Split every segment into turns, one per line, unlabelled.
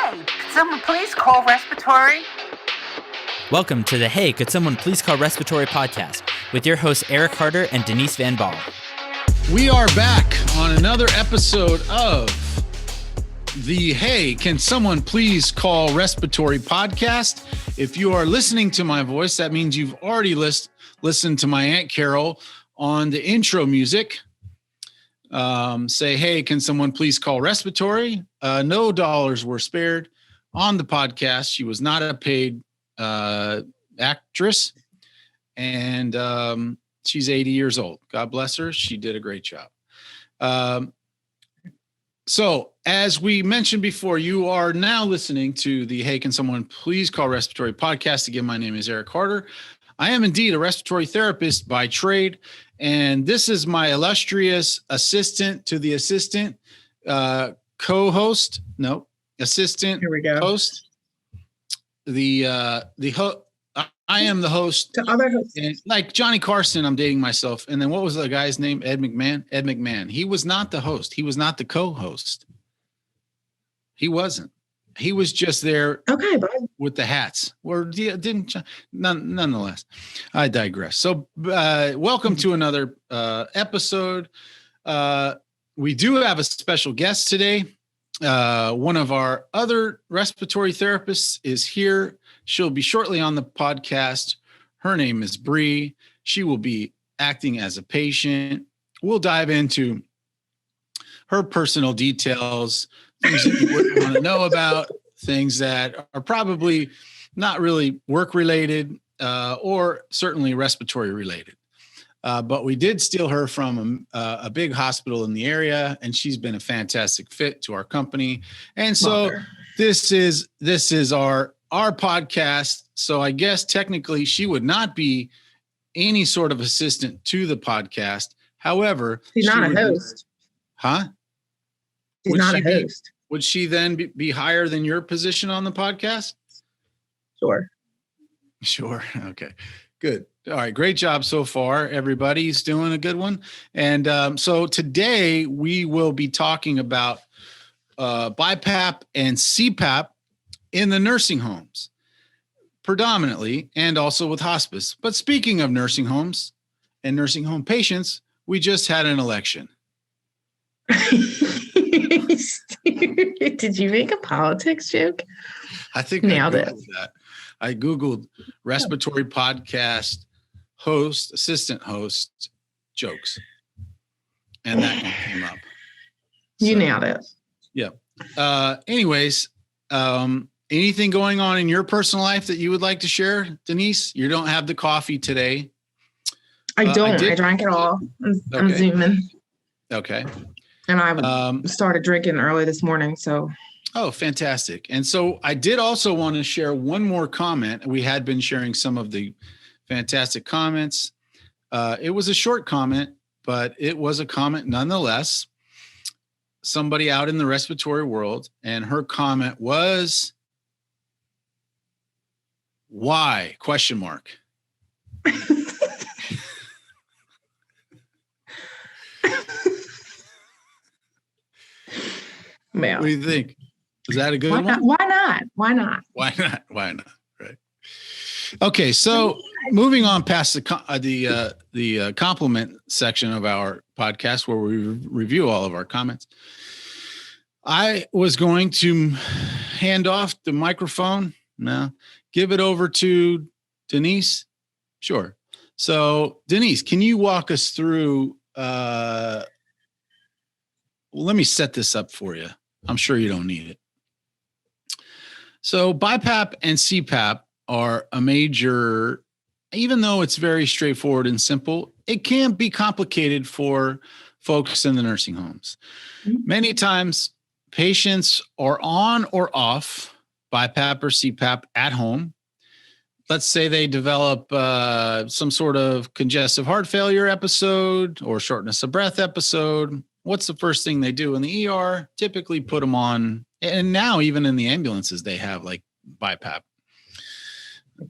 Hey, could someone please call respiratory?
Welcome to the Hey, Could Someone Please Call Respiratory podcast with your hosts Eric Harder and Denise Van Baal.
We are back on another episode of the Hey, Can Someone Please Call Respiratory podcast. If you are listening to my voice, that means you've already listened to my Aunt Carol on the intro music. Say, hey, can someone please call respiratory? No dollars were spared on the podcast. She was not a paid actress, and she's 80 years old. God bless her. She did a great job. So as we mentioned before, you are now listening to the Hey, Can Someone Please Call Respiratory podcast. Again, my name is Eric Harder. I am indeed a respiratory therapist by trade, and this is my illustrious assistant to the assistant, co-host. No, assistant.
Here we go.
Host. I am the host.
To other hosts.
And like Johnny Carson, I'm dating myself. And then what was the guy's name? Ed McMahon. Ed McMahon. He was not the host. He was not the co-host. He wasn't. He was just there.
Okay, bud.
With the hats, or nonetheless, I digress. So, welcome to another episode. We do have a special guest today. One of our other respiratory therapists is here. She'll be shortly on the podcast. Her name is Bree. She will be acting as a patient. We'll dive into her personal details, things that you wouldn't want to know about, things that are probably not really work related or certainly respiratory related. But we did steal her from a big hospital in the area, and she's been a fantastic fit to our company. And so this is our podcast. So I guess technically she would not be any sort of assistant to the podcast. However,
she's not a host. She's not a host.
Would she then be higher than your position on the podcast? Sure. Okay, good. All right. Great job so far. Everybody's doing a good one. And so today we will be talking about BIPAP and CPAP in the nursing homes predominantly, and also with hospice. But speaking of nursing homes and nursing home patients, we just had an election.
Did you make a politics joke?
I think
nailed it.
That. I Googled respiratory podcast host, assistant host jokes, and that one came up.
You nailed it.
Yeah. Anyways, anything going on in your personal life that you would like to share, Denise? You don't have the coffee today.
I don't. I drank it all. I'm zooming.
Okay.
And I started drinking early this morning, so.
Oh, fantastic. And so I did also want to share one more comment. We had been sharing some of the fantastic comments. It was a short comment, but it was a comment nonetheless. Somebody out in the respiratory world, and her comment was, why? Question mark.
Man.
What do you think? Is that a good one?
Why not?
Right. Okay, so moving on past the compliment section of our podcast, where we review all of our comments, I was going to hand off the microphone. No, give it over to Denise. Sure. So, Denise, can you walk us through? Let me set this up for you. I'm sure you don't need it. So BIPAP and CPAP are a major, even though it's very straightforward and simple, it can be complicated for folks in the nursing homes. Mm-hmm. Many times patients are on or off BIPAP or CPAP at home. Let's say they develop some sort of congestive heart failure episode or shortness of breath episode. What's the first thing they do in the ER? Typically put them on, and now even in the ambulances, they have like BiPAP.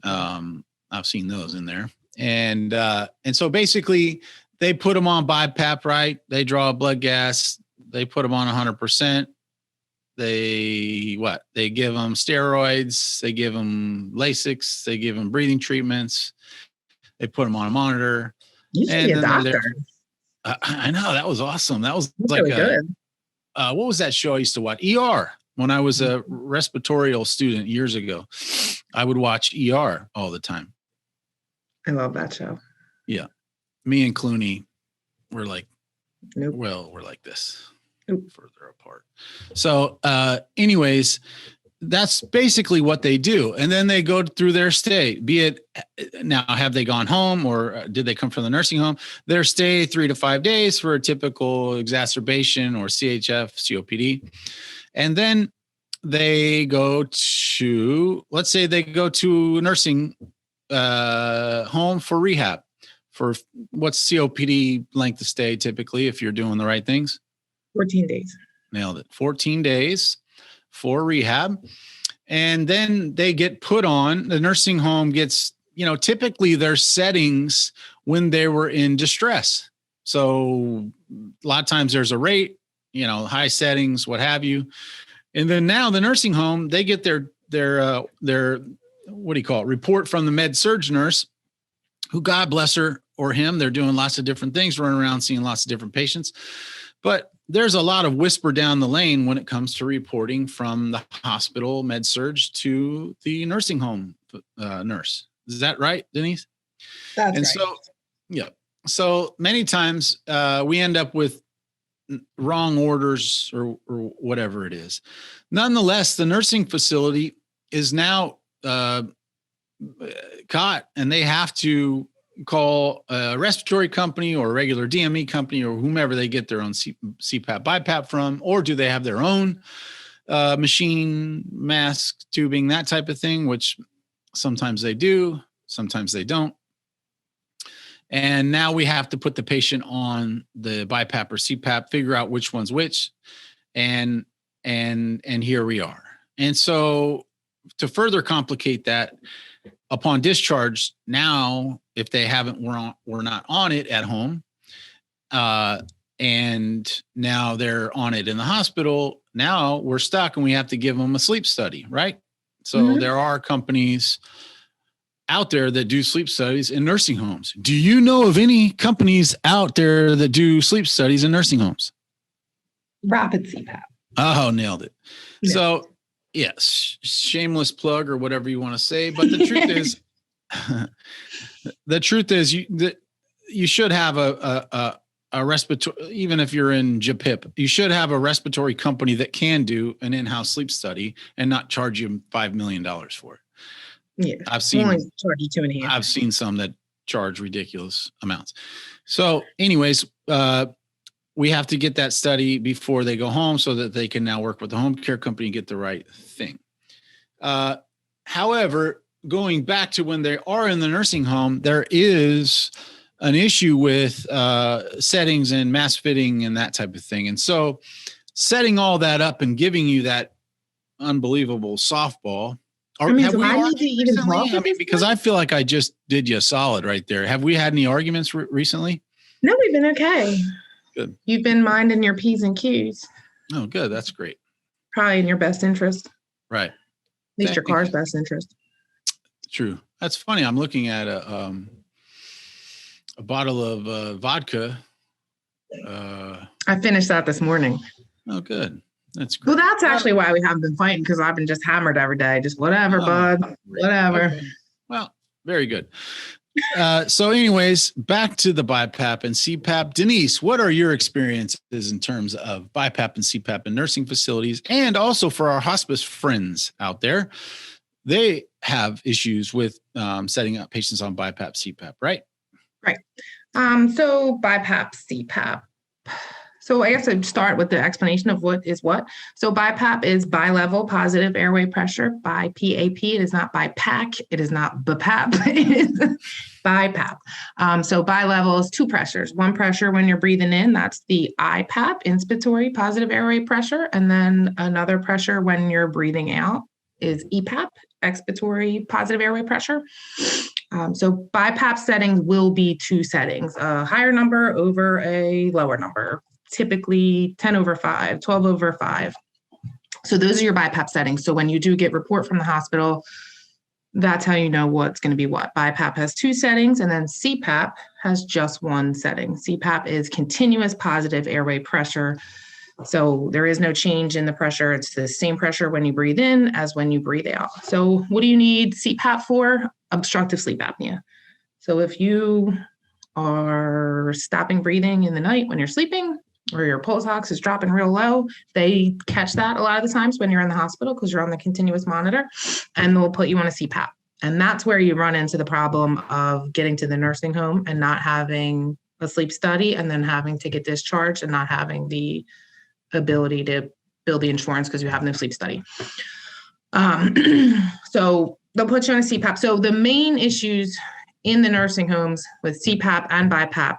I've seen those in there. And so basically they put them on BiPAP, right? They draw blood gas, they put them on 100%. They give them steroids, they give them Lasix, they give them breathing treatments, they put them on a monitor.
You should be a doctor.
I know, that was awesome. That was
That's
like
really good.
What was that show I used to watch? ER. When I was a respiratory student years ago, I would watch ER all the time.
I love that show.
Yeah. Me and Clooney were like,
nope.
Well, we're like this,
nope.
Further apart. So anyways, that's basically what they do. And then they go through their stay, be it now, have they gone home or did they come from the nursing home? Their stay 3 to 5 days for a typical exacerbation or CHF, COPD. And then they go to, let's say they go to a nursing home for rehab. For what's COPD length of stay typically if you're doing the right things?
14 days.
Nailed it. 14 days for rehab. And then they get put on, the nursing home gets, typically their settings when they were in distress. So a lot of times there's a rate, high settings, what have you. And then now the nursing home, they get their what do you call it? Report from the med surg nurse, who, God bless her or him, they're doing lots of different things, running around seeing lots of different patients. But there's a lot of whisper down the lane when it comes to reporting from the hospital med surg to the nursing home nurse. Is that right, Denise?
That's
right.
So,
yeah. So many times we end up with wrong orders or whatever it is. Nonetheless, the nursing facility is now caught, and they have to call a respiratory company or a regular DME company or whomever they get their own CPAP, BIPAP from, or do they have their own machine, mask, tubing, that type of thing, which sometimes they do, sometimes they don't. And now we have to put the patient on the BiPAP or CPAP, figure out which one's which, and here we are. And so to further complicate that, upon discharge, now if they were not on it at home, and now they're on it in the hospital, now we're stuck and we have to give them a sleep study, right? So there are companies out there that do sleep studies in nursing homes. Do you know of any companies out there that do sleep studies in nursing homes?
Rapid CPAP.
Oh, nailed it. Yeah. So yes, shameless plug or whatever you want to say. But the truth is, you should have a respiratory, even if you're in JPIP, you should have a respiratory company that can do an in-house sleep study and not charge you $5 million for it.
Yeah,
I've seen
charge you $2.5.
I've seen some that charge ridiculous amounts. So anyways, we have to get that study before they go home so that they can now work with the home care company and get the right thing. However, going back to when they are in the nursing home, there is an issue with settings and mask fitting and that type of thing. And so setting all that up and giving you that unbelievable softball. Or have we argued recently? Because I feel like I just did you a solid right there. Have we had any arguments recently?
No, we've been okay.
Good.
You've been minding your P's and Q's.
Oh, good. That's great.
Probably in your best interest.
Right.
At least your car's best interest.
True. That's funny. I'm looking at a bottle of vodka.
I finished that this morning.
Oh, good. That's great.
Well, that's actually why we haven't been fighting, because I've been just hammered every day. Just whatever, bud. Whatever.
Okay. Well, very good. So anyways, back to the BiPAP and CPAP. Denise, what are your experiences in terms of BiPAP and CPAP in nursing facilities, and also for our hospice friends out there? They have issues with setting up patients on BiPAP, CPAP, right?
Right. So BiPAP, CPAP. So I guess I'd start with the explanation of what is what. So BiPAP is bilevel positive airway pressure, BiPAP. It is not BiPAC. It is not BIPAP. It is BiPAP. So bilevel is two pressures. One pressure when you're breathing in, that's the IPAP, inspiratory positive airway pressure. And then another pressure when you're breathing out is EPAP, expiratory positive airway pressure. So BiPAP settings will be two settings, a higher number over a lower number. Typically 10/5, 12/5. So those are your BiPAP settings. So when you do get report from the hospital, that's how you know what's going to be what. BiPAP has 2 settings, and then CPAP has just 1 setting. CPAP is continuous positive airway pressure. So there is no change in the pressure. It's the same pressure when you breathe in as when you breathe out. So what do you need CPAP for? Obstructive sleep apnea. So if you are stopping breathing in the night when you're sleeping, or your pulse ox is dropping real low, they catch that a lot of the times when you're in the hospital because you're on the continuous monitor, and they'll put you on a CPAP. And that's where you run into the problem of getting to the nursing home and not having a sleep study, and then having to get discharged and not having the ability to bill the insurance because you have no sleep study. So they'll put you on a CPAP. So the main issues in the nursing homes with CPAP and BiPAP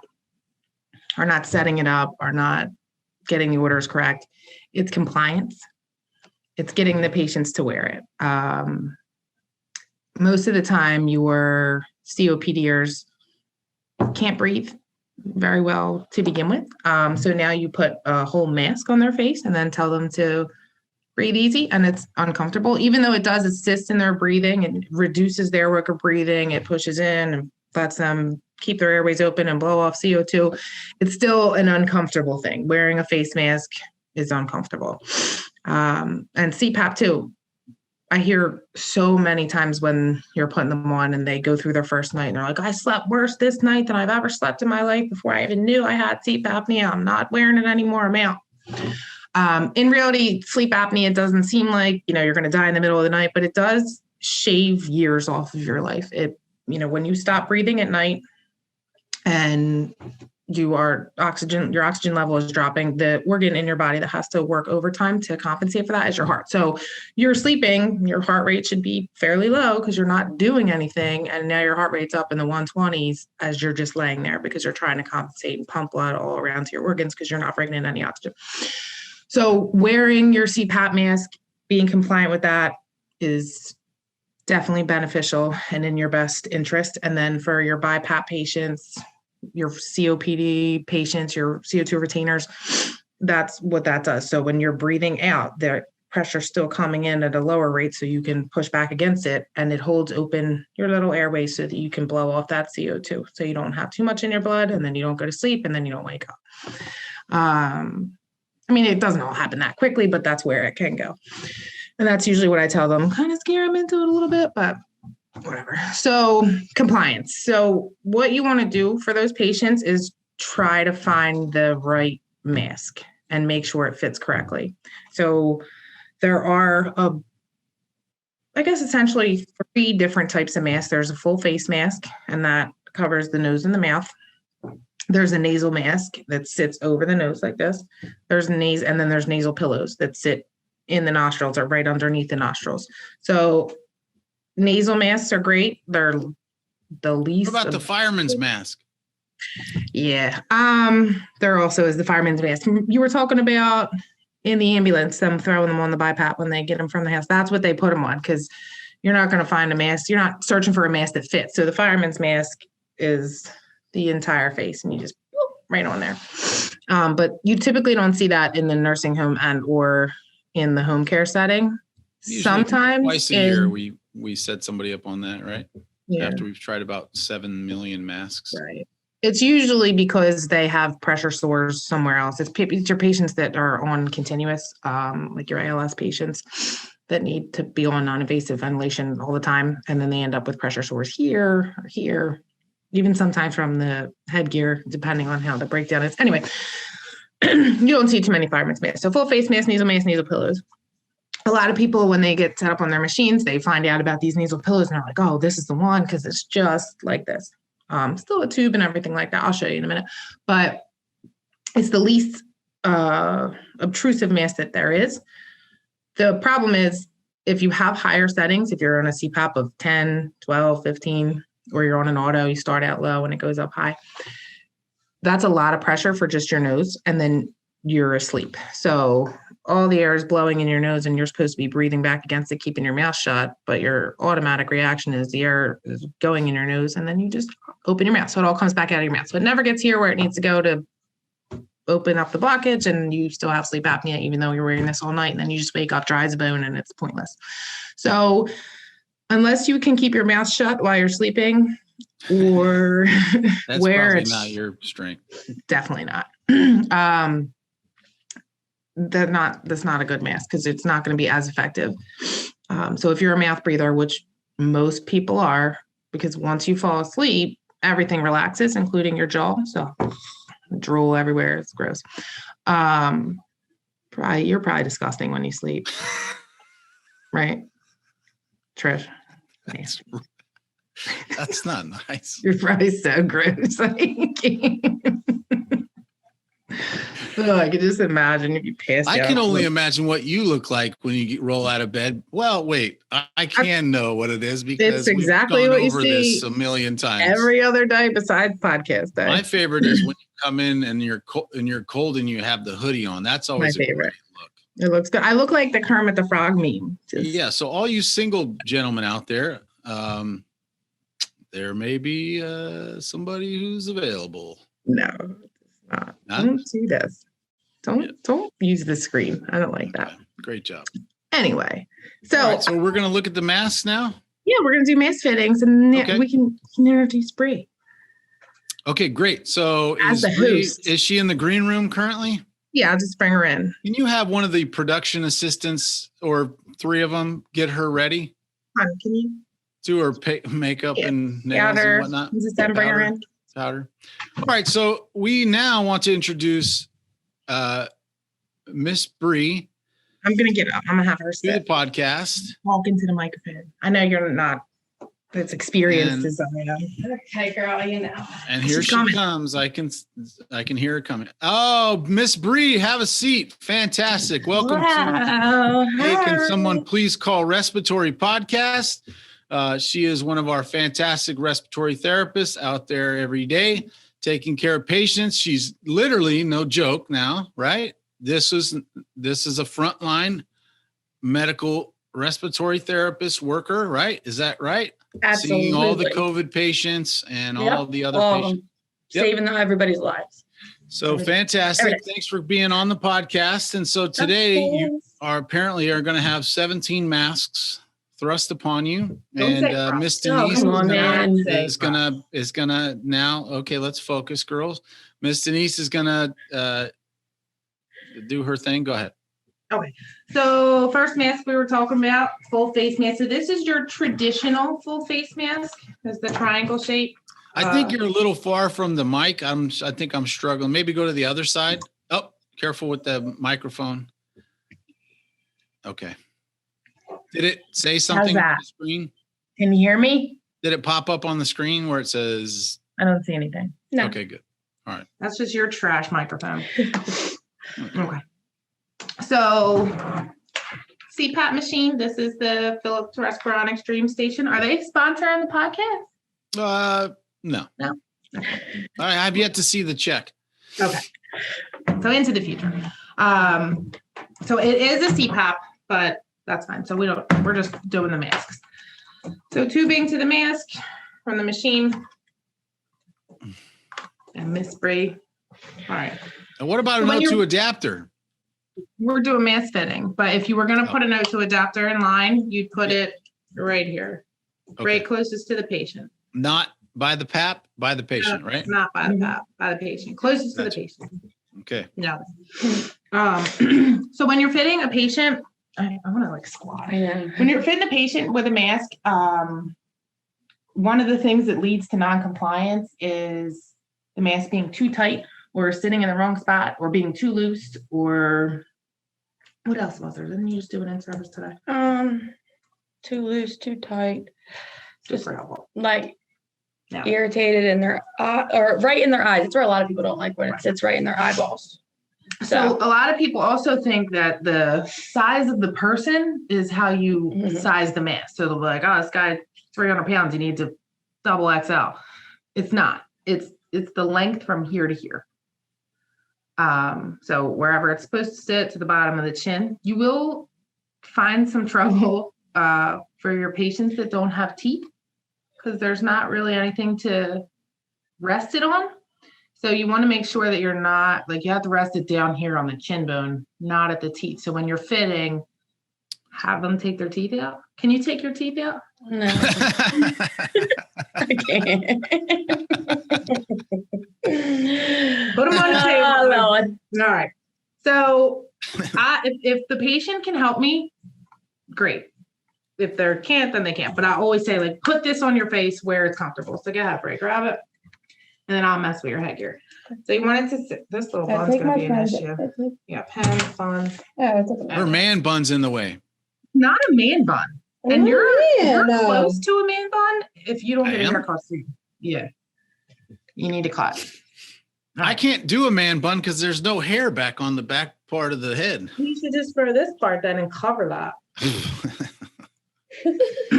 are not setting it up, are not getting the orders correct. It's compliance. It's getting the patients to wear it. Most of the time, your COPDers can't breathe very well to begin with. So now you put a whole mask on their face and then tell them to breathe easy, and it's uncomfortable. Even though it does assist in their breathing, it reduces their work of breathing, it pushes in and lets them keep their airways open and blow off CO2. It's still an uncomfortable thing. Wearing a face mask is uncomfortable. And CPAP too. I hear so many times when you're putting them on and they go through their first night and they're like, I slept worse this night than I've ever slept in my life before I even knew I had sleep apnea. I'm not wearing it anymore. I'm out. In reality, sleep apnea doesn't seem like, you're going to die in the middle of the night, but it does shave years off of your life. When you stop breathing at night and your oxygen level is dropping, the organ in your body that has to work overtime to compensate for that is your heart. So you're sleeping, your heart rate should be fairly low because you're not doing anything. And now your heart rate's up in the 120s as you're just laying there because you're trying to compensate and pump blood all around to your organs because you're not bringing in any oxygen. So wearing your CPAP mask, being compliant with that is definitely beneficial and in your best interest. And then for your BiPAP patients, your COPD patients, your CO2 retainers, that's what that does. So when you're breathing out, the pressure's still coming in at a lower rate so you can push back against it, and it holds open your little airways so that you can blow off that CO2. So you don't have too much in your blood, and then you don't go to sleep, and then you don't wake up. It doesn't all happen that quickly, but that's where it can go. And that's usually what I tell them. Kind of scare them into it a little bit, but whatever. So compliance. So what you want to do for those patients is try to find the right mask and make sure it fits correctly. So there are, essentially 3 different types of masks. There's a full face mask, and that covers the nose and the mouth. There's a nasal mask that sits over the nose like this. And then there's nasal pillows that sit in the nostrils or right underneath the nostrils. So nasal masks are great. They're the least.
What about the fireman's mask?
Yeah. There also is the fireman's mask. You were talking about in the ambulance, them throwing them on the BiPAP when they get them from the house. That's what they put them on, because you're not going to find a mask. You're not searching for a mask that fits. So the fireman's mask is the entire face, and you just right on there. But you typically don't see that in the nursing home and or in the home care setting.
Usually
Sometimes
twice a year we set somebody up on that, right?
Yeah.
After we've tried about 7 million masks.
Right. It's usually because they have pressure sores somewhere else. It's your patients that are on continuous, like your ALS patients that need to be on non-invasive ventilation all the time. And then they end up with pressure sores here or here, even sometimes from the headgear, depending on how the breakdown is. Anyway, you don't see too many fireman's masks. So full face mask, nasal pillows. A lot of people, when they get set up on their machines, they find out about these nasal pillows and they're like, oh, this is the one because it's just like this. Still a tube and everything like that. I'll show you in a minute. But it's the least obtrusive mask that there is. The problem is if you have higher settings, if you're on a CPAP of 10, 12, 15, or you're on an auto, you start out low and it goes up high. That's a lot of pressure for just your nose, and then you're asleep. So all the air is blowing in your nose and you're supposed to be breathing back against it, keeping your mouth shut, but your automatic reaction is the air is going in your nose and then you just open your mouth. So it all comes back out of your mouth. So it never gets here where it needs to go to open up the blockage and you still have sleep apnea, even though you're wearing this all night. And then you just wake up dry as a bone and it's pointless. So unless you can keep your mouth shut while you're sleeping or
That's
where
probably
it's
not your strength.
definitely not. That's not a good mask because it's not going to be as effective. So if you're a mouth breather, which most people are, because once you fall asleep, everything relaxes, including your jaw. So drool everywhere. It's gross. You're probably disgusting when you sleep. Right? Trish.
That's not nice.
You're probably so gross. I could just imagine if you passed
I
out.
can only imagine what you look like when you roll out of bed. Well, wait, I can know what it is because
It's exactly
we've
what
gone
you
over
see
this a million times.
every other day besides podcast day.
My favorite is when you come in and you're cold and you have the hoodie on. That's always
My
a
favorite.
great look.
It looks good. I look like the Kermit the Frog meme.
Yeah. So all you single gentlemen out there, there may be somebody who's available.
No, it's not. Don't do this. Don't use the screen. I don't like that.
Okay. Great job.
Anyway, so
All right, so we're gonna look at the masks now.
yeah, we're gonna do mask fittings, and
Okay.
we can never do spray.
Okay, great. So
As the host.
is she in the green room currently?
Yeah, I'll just bring her in.
Can you have one of the production assistants or three of them get her ready?
Can you?
Do her makeup and nails
Powder.
and whatnot.
Just bring her in.
Powder. All right, so we now want to introduce Miss Bree
I'm gonna get up. I'm gonna have her
to the
sit.
podcast.
Walk into the microphone. I know you're not as experienced
And-
as I am.
Okay, girl, you know.
And here
She's
she
coming.
comes. I can hear her coming. Oh, Miss Bree, have a seat. Fantastic. Welcome to Hey, can someone please call Respiratory Podcast? She is one of our fantastic respiratory therapists out there every day taking care of patients. She's literally, no joke now, right? This is a frontline medical respiratory therapist worker, right? Is that right?
Absolutely.
Seeing all the COVID patients and all the other
All of
patients.
them.
Yep.
Saving everybody's lives.
So
Every
fantastic.
day.
Thanks for being on the podcast. And so today you are apparently going to have 17 masks thrust upon you.
Don't say
And Miss
Oh,
Denise
come on, man.
is gonna now, okay, let's focus, girls. Miss Denise is gonna do her thing. Go ahead.
So first mask we were talking about, full face mask. So this is your traditional full face mask. It's the triangle shape.
I think you're a little far from the mic. I think I'm struggling. Maybe go to the other side. Oh, careful with the microphone. Okay. Did it say something on
that?
the screen?
Can you hear me?
Did it pop up on the screen where it says,
I don't see anything.
No.
okay, good.
That's just your trash microphone. Okay. So CPAP machine. This is the Philips Respironics Dream Station. Are they sponsoring the podcast?
No.
No?
I have yet to see the check.
Okay. So into the future. So it is a CPAP, but that's fine. So we're just doing the masks. So tubing to the mask from the machine. And Miss Bree. All right.
And what about
So
an
when
O2
you're-
adapter?
We're doing mask fitting, but if you were going to put a O2 adapter in line, you'd put it right here, right closest to the patient.
Not by the PAP, by the patient, right?
Not by the PAP, by the patient, closest to the
Gotcha.
patient.
Okay.
No. So when you're fitting a patient, I want to like squat.
I know.
When you're fitting a patient with a mask, one of the things that leads to non-compliance is the mask being too tight or sitting in the wrong spot or being too loose or what else was there? Didn't you just do an in-service today?
Too loose, too tight. Just
Super helpful.
like
No.
irritated in their eye or right in their eyes. It's where a lot of people don't like when it sits right in their eyeballs.
So a lot of people also think that the size of the person is how you
Mhm.
size the mask. So they'll be like, oh, this guy 300 pounds, he needs a double XL. It's not. It's the length from here to here. So wherever it's supposed to sit to the bottom of the chin, you will find some trouble for your patients that don't have teeth because there's not really anything to rest it on. So you want to make sure that you're not, like, you have to rest it down here on the chin bone, not at the teeth. So when you're fitting, have them take their teeth out. Can you take your teeth out?
No, I can't.
Put them on the table.
Oh, Lord.
All right. So if the patient can help me, great. If they can't, then they can't. But I always say, like, put this on your face where it's comfortable. So go ahead, Bray, grab it. And then I'll mess with your headgear. So you want it to sit. This little bun's going to be an issue. Yeah, pens, buns.
Her man bun's in the way.
Not a man bun. And you're close to a man bun if you don't get a haircut soon. Yeah. You need to cut.
I can't do a man bun because there's no hair back on the back part of the head.
You should just grow this part then and cover that.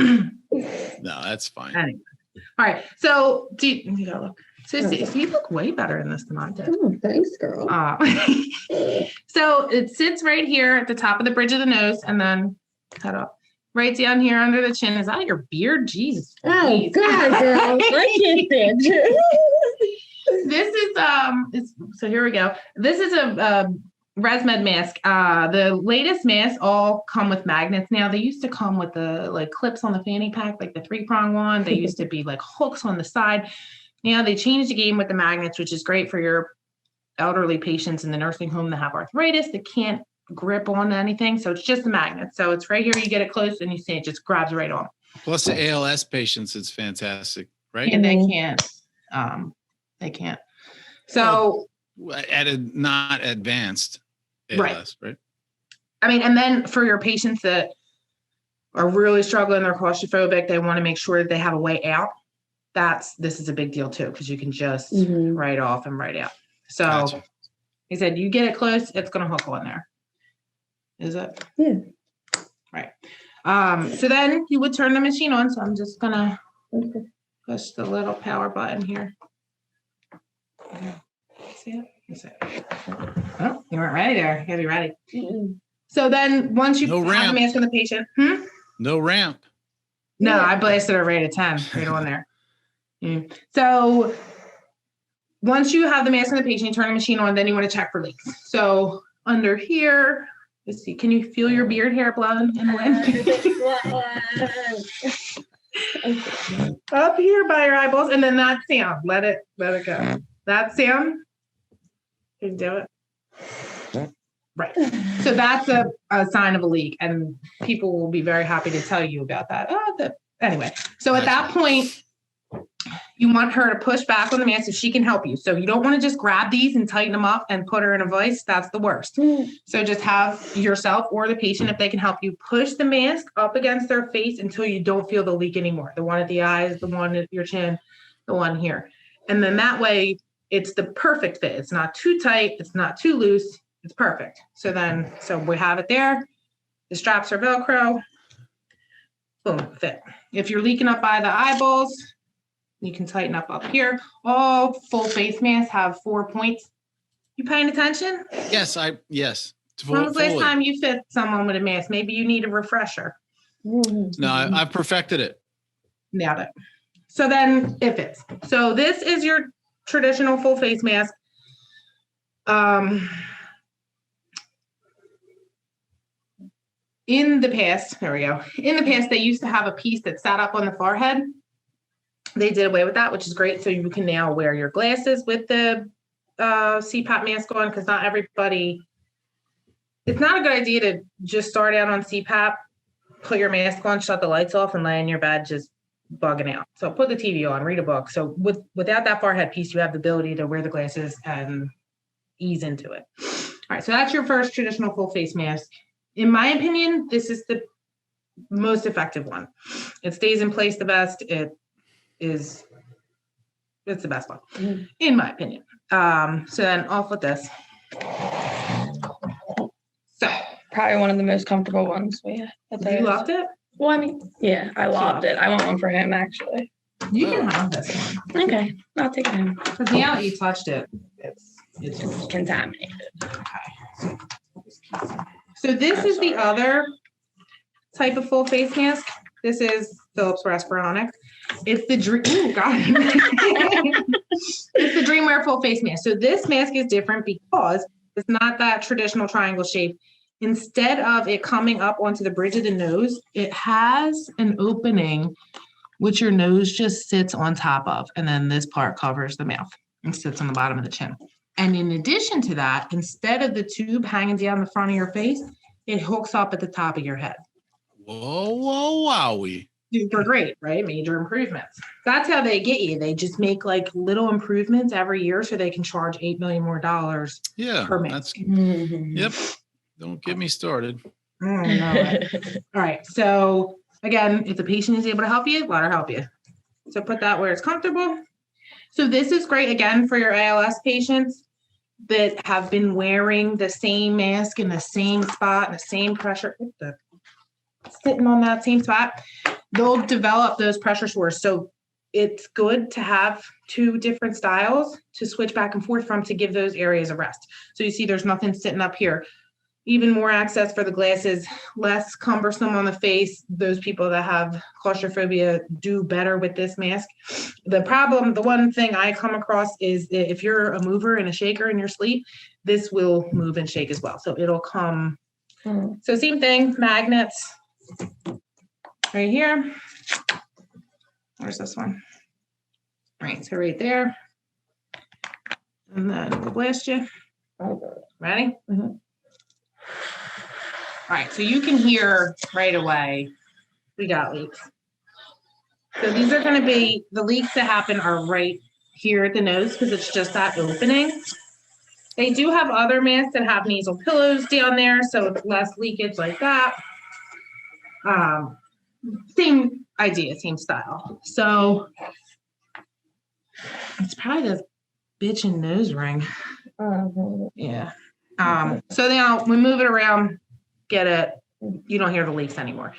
No, that's fine.
Anyway. All right. So you gotta look. So you look way better in this than I did.
Oh, thanks, girl.
So it sits right here at the top of the bridge of the nose and then cut up. Right down here under the chin. Is that your beard? Jesus.
Oh, God, girl. I can't bitch.
This is so here we go. This is a ResMed mask. The latest masks all come with magnets now. They used to come with the like clips on the fanny pack, like the 3-prong one. They used to be like hooks on the side. Now they changed the game with the magnets, which is great for your elderly patients in the nursing home that have arthritis that can't grip on anything. So it's just a magnet. So it's right here. You get it close and you see it just grabs right on.
Plus the ALS patients, it's fantastic, right?
And they can't. They can't. So
at a not advanced ALS, right?
I mean, and then for your patients that are really struggling, they're claustrophobic, they want to make sure that they have a way out. This is a big deal too, because you can just write off and write out. So
Gotcha.
He said, you get it close, it's going to hook on there. Is it?
Yeah.
Right. So then you would turn the machine on. So I'm just going to push the little power button here. See it? You see it? Oh, you weren't ready there. You gotta be ready. So then once you
No
have the
ramp.
mask on the patient,
No ramp.
No, I blasted it right at 10, right on there. So once you have the mask on the patient, you turn the machine on, then you want to check for leaks. So under here, let's see, can you feel your beard hair blowing in the wind? Up here by your eyeballs, and then that sound. Let it go. That sound. Can you do it? Right. So that's a sign of a leak, and people will be very happy to tell you about that. Anyway, so at that point, you want her to push back on the mask so she can help you. So you don't want to just grab these and tighten them up and put her in a vice. That's the worst. So just have yourself or the patient, if they can help you, push the mask up against their face until you don't feel the leak anymore. The one at the eyes, the one at your chin, the one here. And then that way it's the perfect fit. It's not too tight. It's not too loose. It's perfect. So we have it there. The straps are Velcro. Boom, fit. If you're leaking up by the eyeballs, you can tighten up here. All full face masks have 4 points. You paying attention?
Yes.
When was the last time you fit someone with a mask? Maybe you need a refresher.
No, I've perfected it.
Nailed it. So then it fits. So this is your traditional full face mask. In the past, there we go. In the past, they used to have a piece that sat up on the forehead. They did away with that, which is great. So you can now wear your glasses with the CPAP mask on, because not everybody, it's not a good idea to just start out on CPAP, put your mask on, shut the lights off, and lay in your bed just bugging out. So put the TV on, read a book. So without that forehead piece, you have the ability to wear the glasses and ease into it. All right, so that's your first traditional full face mask. In my opinion, this is the most effective one. It stays in place the best. It's the best one, in my opinion. So then off with this. So
Probably one of the most comfortable ones we had.
you loved it?
Well, I mean, yeah, I loved it. I want one for him, actually.
You can have this one.
Okay, I'll take him.
Because now that you touched it, it's
Contaminated.
okay. So this is the other type of full face mask. This is Philips Respironics. It's the dream. Oh God. It's the Dreamwear full face mask. So this mask is different because it's not that traditional triangle shape. Instead of it coming up onto the bridge of the nose, it has an opening which your nose just sits on top of. And then this part covers the mouth and sits on the bottom of the chin. And in addition to that, instead of the tube hanging down the front of your face, it hooks up at the top of your head.
Whoa, wowie.
Super great, right? Major improvements. That's how they get you. They just make like little improvements every year so they can charge $8 million more
Yeah,
per mask.
that's
Mhm.
yep. Don't get me started.
I know it. All right. So again, if the patient is able to help you, let her help you. So put that where it's comfortable. So this is great again for your ALS patients that have been wearing the same mask in the same spot and the same pressure. Sitting on that same spot, they'll develop those pressure sores. So it's good to have two different styles to switch back and forth from to give those areas a rest. So you see there's nothing sitting up here. Even more access for the glasses, less cumbersome on the face. Those people that have claustrophobia do better with this mask. The problem, the one thing I come across is if you're a mover and a shaker in your sleep, this will move and shake as well. So it'll come. So same thing, magnets right here. Where's this one? Right, so right there. And then we'll blast you. Ready?
Mhm.
All right, so you can hear right away, we got leaks. So these are gonna be, the leaks that happen are right here at the nose because it's just that opening. They do have other masks that have nasal pillows down there, so it's less leakage like that. Same idea, same style. So it's probably this bitchin' nose ring. Yeah. So now we move it around, get it, you don't hear the leaks anymore.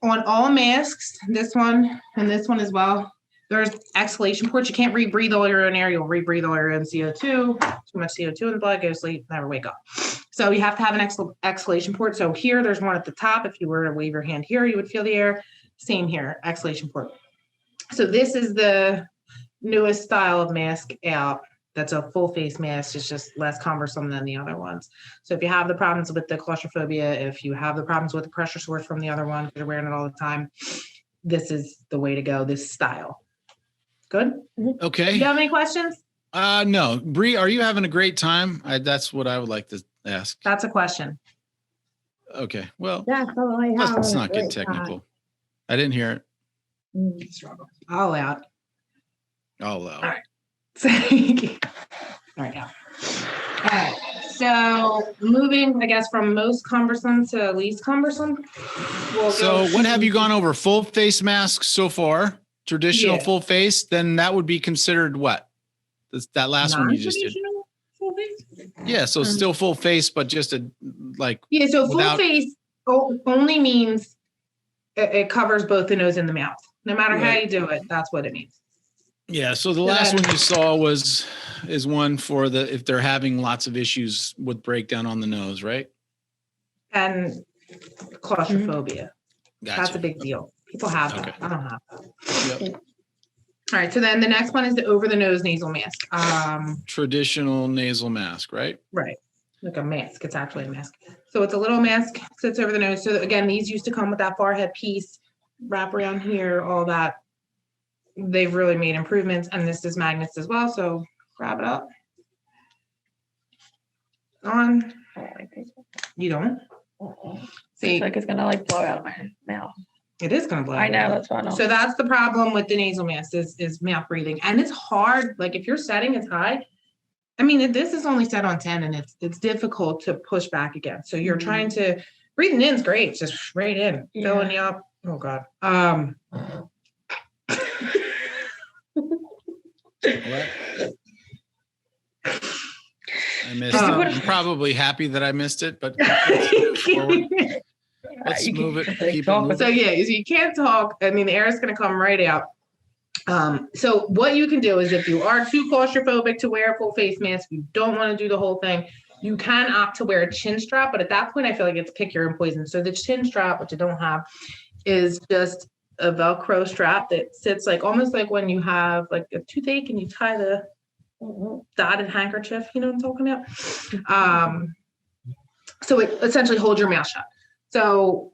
On all masks, this one and this one as well, there's exhalation ports. You can't rebreathe all your own air. You'll rebreathe all your own CO2. Too much CO2 in the blood, go to sleep, never wake up. So you have to have an exhalation port. So here, there's one at the top. If you were to wave your hand here, you would feel the air. Same here, exhalation port. So this is the newest style of mask out. That's a full face mask. It's just less cumbersome than the other ones. So if you have the problems with the claustrophobia, if you have the problems with the pressure sores from the other one, because you're wearing it all the time, this is the way to go, this style. Good?
Okay.
Do you have any questions?
No. Bree, are you having a great time? That's what I would like to ask.
That's a question.
Okay. Well,
Definitely.
let's not get technical. I didn't hear it.
All out.
All out.
All right. All right, now. All right. So moving, I guess, from most cumbersome to least cumbersome. We'll
So
go
what
to-
have you gone over? Full face masks so far? Traditional
Yeah.
full face? Then that would be considered what? That last one you just did.
Non-traditional full face?
Yeah. So still full face, but just a like.
Yeah, so full
Without-
face only means it covers both the nose and the mouth. No matter how
Right.
you do it, that's what it means.
Yeah. So the last one you saw is one for if they're having lots of issues with breakdown on the nose, right?
And claustrophobia.
Gotcha.
That's a big deal. People have that.
Okay.
I don't have that.
Yep.
All right, so then the next one is the over the nose nasal mask.
Traditional nasal mask, right?
Right, like a mask. It's actually a mask. So it's a little mask, sits over the nose. So again, these used to come with that forehead piece, wrap around here, all that. They've really made improvements, and this is magnets as well. So grab it up. On. You don't? See,
It's like it's gonna like blow out of my mouth.
it is gonna blow.
I know,
out.
that's why I don't.
So that's the problem with the nasal mask is mouth breathing. And it's hard, like if your setting is high, I mean, this is only set on 10 and it's difficult to push back again. So you're trying to, breathing in is great, just straight in, filling you up. Oh God.
What? I missed it.
Um,
I'm probably happy that I missed it, but forward. Let's
You
move it.
can
Keep it
talk
moving.
So yeah, so you can't talk. I mean, the air is going to come right out. So what you can do is if you are too claustrophobic to wear a full face mask, you don't want to do the whole thing, you can opt to wear a chin strap. But at that point, I feel like it's pick your own poison. So the chin strap, which I don't have, is just a Velcro strap that sits like almost like when you have like a toothache and you tie the dotted handkerchief, you know what I'm talking about? So it essentially holds your mouth shut. So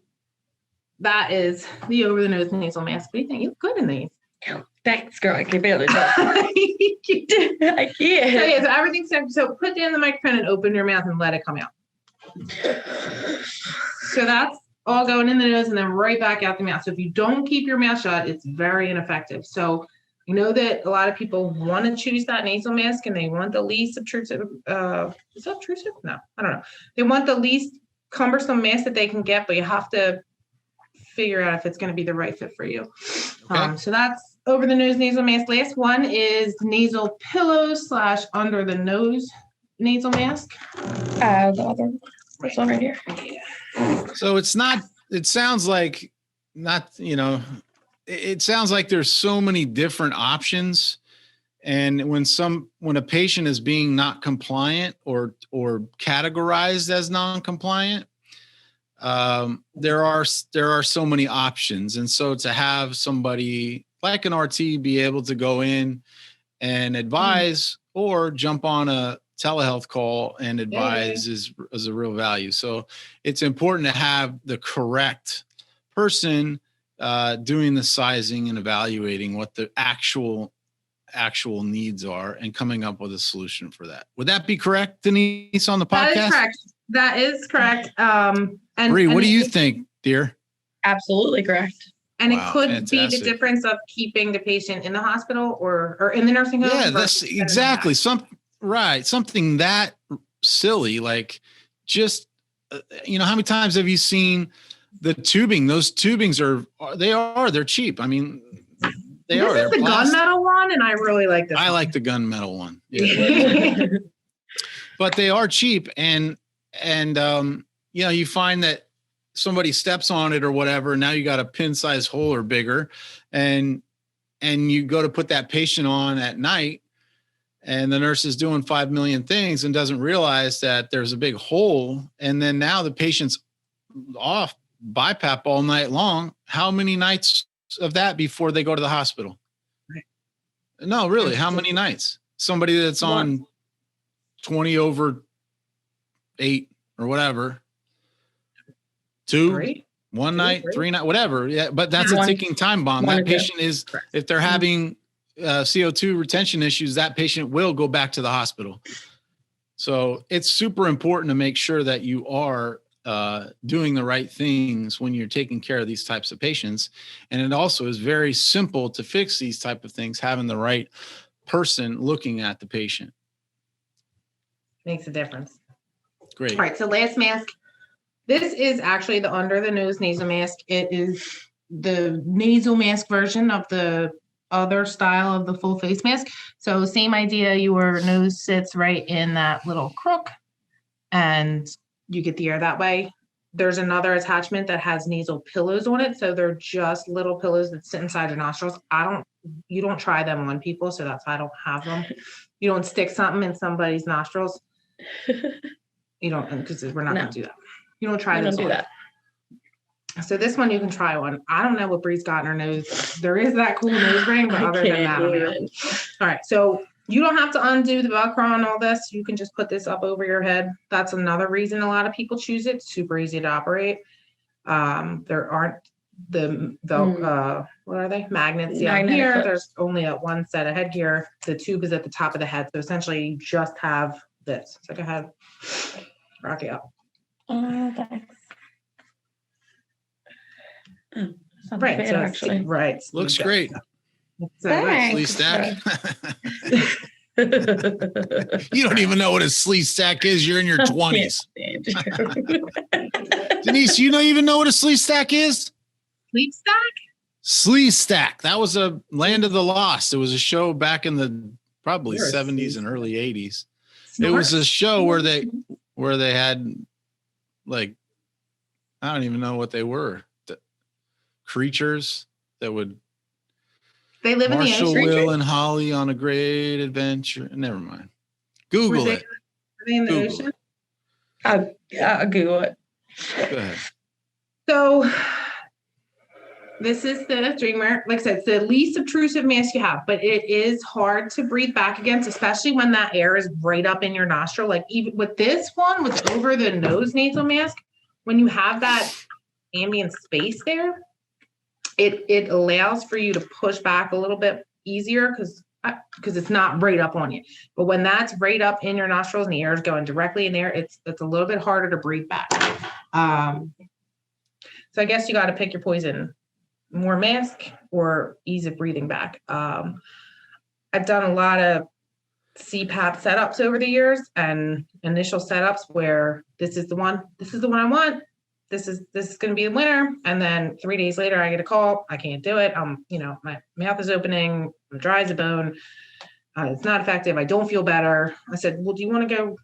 that is the over the nose nasal mask. What do you think? You look good in these.
Thanks, girl. I can barely talk. I can't.
So yeah, so everything's set. So put down the microphone and open your mouth and let it come out. So that's all going in the nose and then right back out the mouth. So if you don't keep your mouth shut, it's very ineffective. So you know that a lot of people want to choose that nasal mask and they want the least obtrusive. Is that obtrusive? No, I don't know. They want the least cumbersome mask that they can get, but you have to figure out if it's going to be the right fit for you.
Okay.
So that's over the nose nasal mask. Last one is nasal pillows / under the nose nasal mask.
The other this one right here.
So it sounds like it sounds like there's so many different options. And when a patient is being not compliant or categorized as non-compliant, there are so many options. And so to have somebody like an RT be able to go in and advise or jump on a telehealth call and advise is a real value. So it's important to have the correct person doing the sizing and evaluating what the actual needs are and coming up with a solution for that. Would that be correct, Denise, on the podcast?
That is correct. And
Bree, what do you think, dear?
Absolutely correct.
And
Wow,
it could
fantastic.
be the difference of keeping the patient in the hospital or in the nursing home.
Yeah, that's exactly something that silly, like just how many times have you seen the tubing? Those tubings they're cheap. I mean,
This is the gunmetal one, and I really like this.
I like the gunmetal one. Yeah. But they are cheap, and you find that somebody steps on it or whatever, and now you got a pin-sized hole or bigger, and you go to put that patient on at night, and the nurse is doing 5 million things and doesn't realize that there's a big hole, and then now the patient's off BIPAP all night long. How many nights of that before they go to the hospital?
Right.
No, really, how many nights? Somebody that's on 20/8 or whatever. 2,
3,
1 night, 3 night, whatever. Yeah, but that's a ticking time bomb. That patient is, if they're having CO2 retention issues, that patient will go back to the hospital. So it's super important to make sure that you are doing the right things when you're taking care of these types of patients. And it also is very simple to fix these type of things, having the right person looking at the patient.
Makes a difference.
Great.
All right, so last mask. This is actually the under the nose nasal mask. It is the nasal mask version of the other style of the full face mask. So same idea, your nose sits right in that little crook and you get the air that way. There's another attachment that has nasal pillows on it. So they're just little pillows that sit inside your nostrils. You don't try them on people, so that's why I don't have them. You don't stick something in somebody's nostrils. You don't, because we're not going to do that. You don't try those.
Don't do that.
So this one you can try on. I don't know what Bree's got in her nose. There is that cool nose ring, but other than that, I don't know. All right, so you don't have to undo the Velcro and all this. You can just put this up over your head. That's another reason a lot of people choose it. Super easy to operate. There aren't the what are they? Magnets down here. Clips. There's only one set of headgear. The tube is at the top of the head. So essentially you just have this. So go ahead. Rock it up.
Thanks.
Right.
Bad,
So
actually.
Right.
Looks great.
Thanks.
Sleeve stack. You don't even know what a sleeve stack is. You're in your 20s. Denise, you don't even know what a sleeve stack is?
Sleeve stack?
Sleeve stack. That was a Land of the Lost. It was a show back in the probably 70s and early 80s. It was a show where they had, like, I don't even know what they were. Creatures that would
they live
Marshall,
in the ocean.
Will, and Holly on a great adventure. Never mind. Google it.
Are they in the ocean?
I'll Google it.
Go ahead.
So This is the Dreamer. Like I said, it's the least obtrusive mask you have, but it is hard to breathe back against, especially when that air is right up in your nostril. Like even with this one, with over the nose nasal mask, when you have that ambient space there, it allows for you to push back a little bit easier because it's not right up on you. But when that's right up in your nostrils and the air is going directly in there, it's a little bit harder to breathe back. So I guess you got to pick your poison: more mask or ease of breathing back. I've done a lot of CPAP setups over the years and initial setups where this is the one I want. This is going to be the winner. And then 3 days later, I get a call. I can't do it. My mouth is opening. I'm dry as a bone. It's not effective. I don't feel better. I said, well, do you want to go,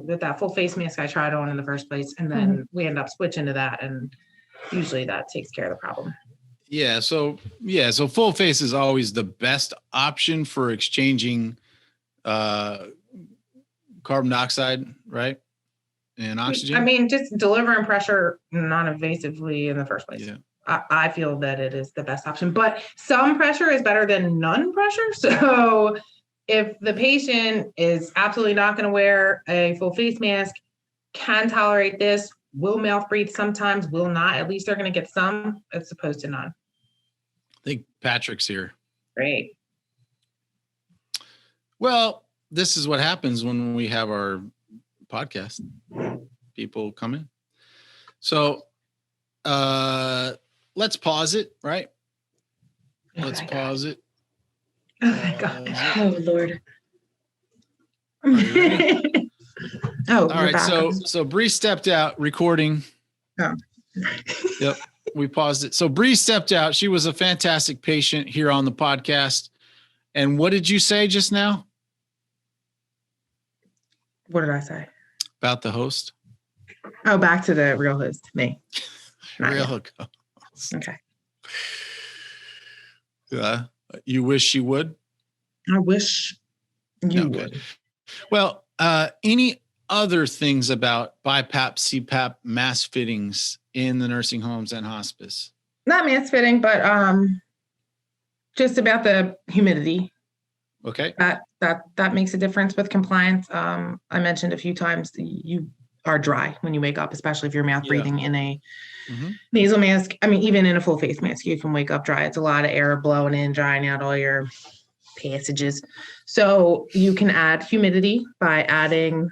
with that full face mask I tried on in the first place? And then we end up switching to that. And usually that takes care of the problem.
Yeah. So full face is always the best option for exchanging carbon dioxide, right? And oxygen.
I mean, just delivering pressure non-invasively in the first place. Yeah. I feel that it is the best option, but some pressure is better than none pressure. So if the patient is absolutely not going to wear a full face mask, can tolerate this, will mouth breathe sometimes, will not, at least they're going to get some as opposed to none.
I think Patrick's here.
Great.
Well, this is what happens when we have our podcast. People come in. So let's pause it, right? Let's pause it.
Oh my God. Oh Lord.
All
right. So Bree stepped out recording.
Oh.
Yep. We paused it. So Bree stepped out. She was a fantastic patient here on the podcast. And what did you say just now?
What did I say?
About the host?
Oh, back to the real host, me.
Real host.
Okay.
You wish you would?
I wish you would.
Well, any other things about BIPAP, CPAP, mask fittings in the nursing homes and hospice?
Not mask fitting, but just about the humidity.
Okay.
That makes a difference with compliance. I mentioned a few times you are dry when you wake up, especially if you're mouth breathing in a nasal mask. I mean, even in a full face mask, you can wake up dry. It's a lot of air blowing in, drying out all your passages. So you can add humidity by adding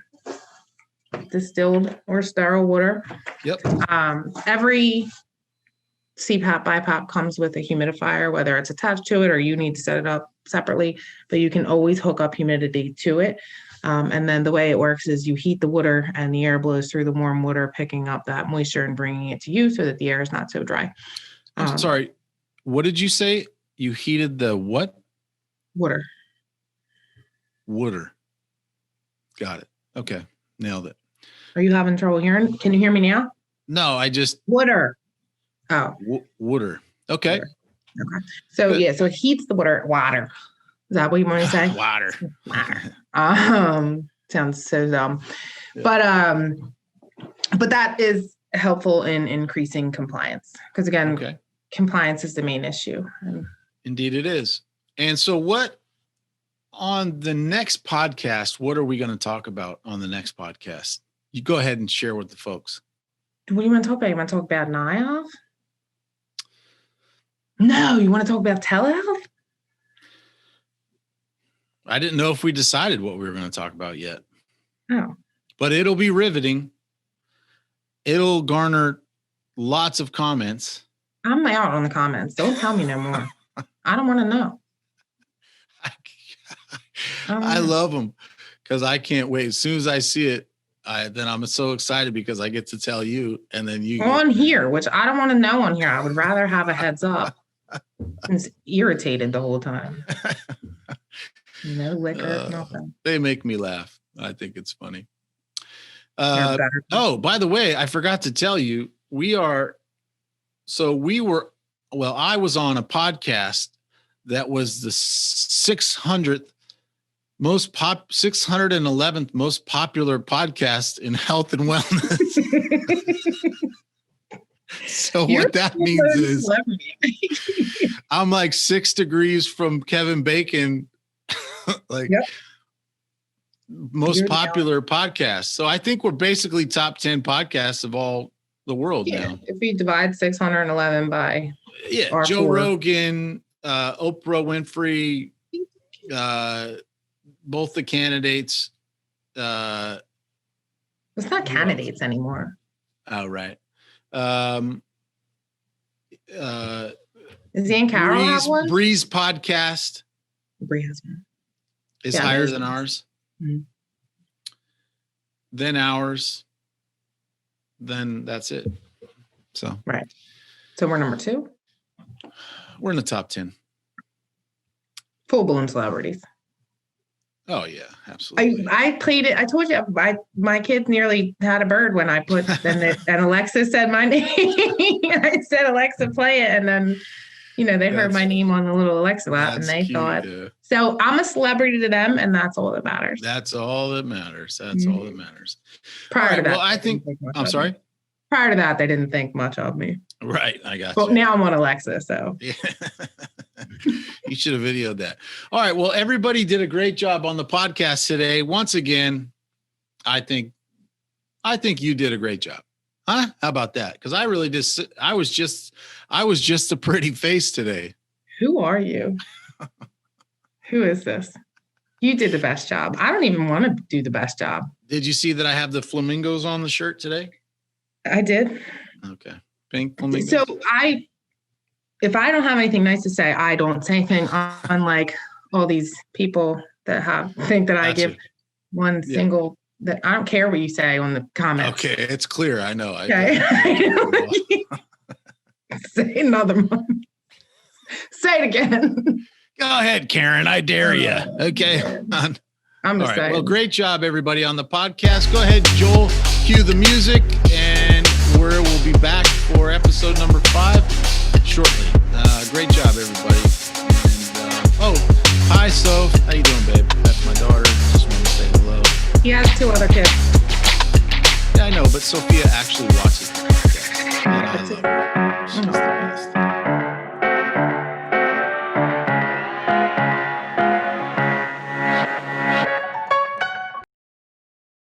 distilled or sterile water.
Yep.
Every CPAP, BIPAP comes with a humidifier, whether it's attached to it or you need to set it up separately, but you can always hook up humidity to it. And then the way it works is you heat the water and the air blows through the warm water, picking up that moisture and bringing it to you so that the air is not so dry.
I'm sorry. What did you say? You heated the what?
Water.
Got it. Okay. Nailed it.
Are you having trouble hearing? Can you hear me now?
No, I just.
Water. Oh.
Water. Okay.
Water. Okay. So yeah, so it heats the water. Is that what you want to say?
Water.
Sounds so dumb. Yeah. But that is helpful in increasing compliance. Because again, compliance is the main issue.
Indeed it is. And so what on the next podcast, what are we going to talk about on the next podcast? You go ahead and share with the folks.
What do you want to talk about? You want to talk about NIOF? No, you want to talk about telehealth?
I didn't know if we decided what we were going to talk about yet.
Oh.
But it'll be riveting. It'll garner lots of comments.
I'm out on the comments. Don't tell me no more. I don't want to know.
I love them because I can't wait. As soon as I see it, then I'm so excited because I get to tell you, and then you
on here, which I don't want to know on here. I would rather have a heads up. It's irritated the whole time. No liquor, nothing.
They make me laugh. I think it's funny. Oh, by the way, I forgot to tell you, I was on a podcast that was the 611th most popular podcast in health and wellness. So
You're
what that
a
means is
celebrity.
I'm like 6 degrees from Kevin Bacon, like
Yep.
most
You're the
popular podcast. So I think we're basically top 10 podcasts of all the world
Yeah.
now.
If we divide 611 by
Yeah,
Our
Joe
four.
Rogan, Oprah Winfrey, both the candidates.
it's not candidates anymore.
Oh, right.
Does Ian Carroll have one?
Breeze podcast
Bree has one.
is
Yeah,
higher
there's
than
one.
ours.
Mhm.
Then ours. Then that's it. So
Right. So we're number 2.
we're in the top 10.
Full blown celebrities.
Oh yeah, absolutely.
I played it. I told you my kids nearly had a bird when I put and Alexa said my name. I said, Alexa, play it. And then, they heard my name on the little Alexa app and they
cute,
thought,
yeah.
so I'm a celebrity to them. And that's all that matters.
That's all that matters. That's all that matters.
Prior to that.
Well, I think, I'm sorry.
Prior to that, they didn't think much of me.
Right. I got
But
you.
now I'm on Alexa. So
Yeah. You should have videoed that. All right. Well, everybody did a great job on the podcast today. Once again, I think you did a great job. Huh? How about that? Because I really I was just a pretty face today.
who are you? Who is this? You did the best job. I don't even want to do the best job.
Did you see that I have the flamingos on the shirt today?
I did.
Okay. Pink flamingos.
So if I don't have anything nice to say, I don't say anything, unlike all these people that think that I give one single, that I don't care what you say on the comments.
Okay. It's clear. I know.
Okay. Say another one. Say it again.
Go ahead, Karen. I dare you. Okay.
I'm
All
just
right.
saying.
Well, great job, everybody, on the podcast. Go ahead, Joel, cue the music, and we'll be back for episode number 5 shortly. Great job, everybody. And hi, Soph. How you doing, babe? That's my daughter. Just want to say hello.
He has 2 other kids.
Yeah, I know, but Sophia actually watches the podcast. And I love her. She's the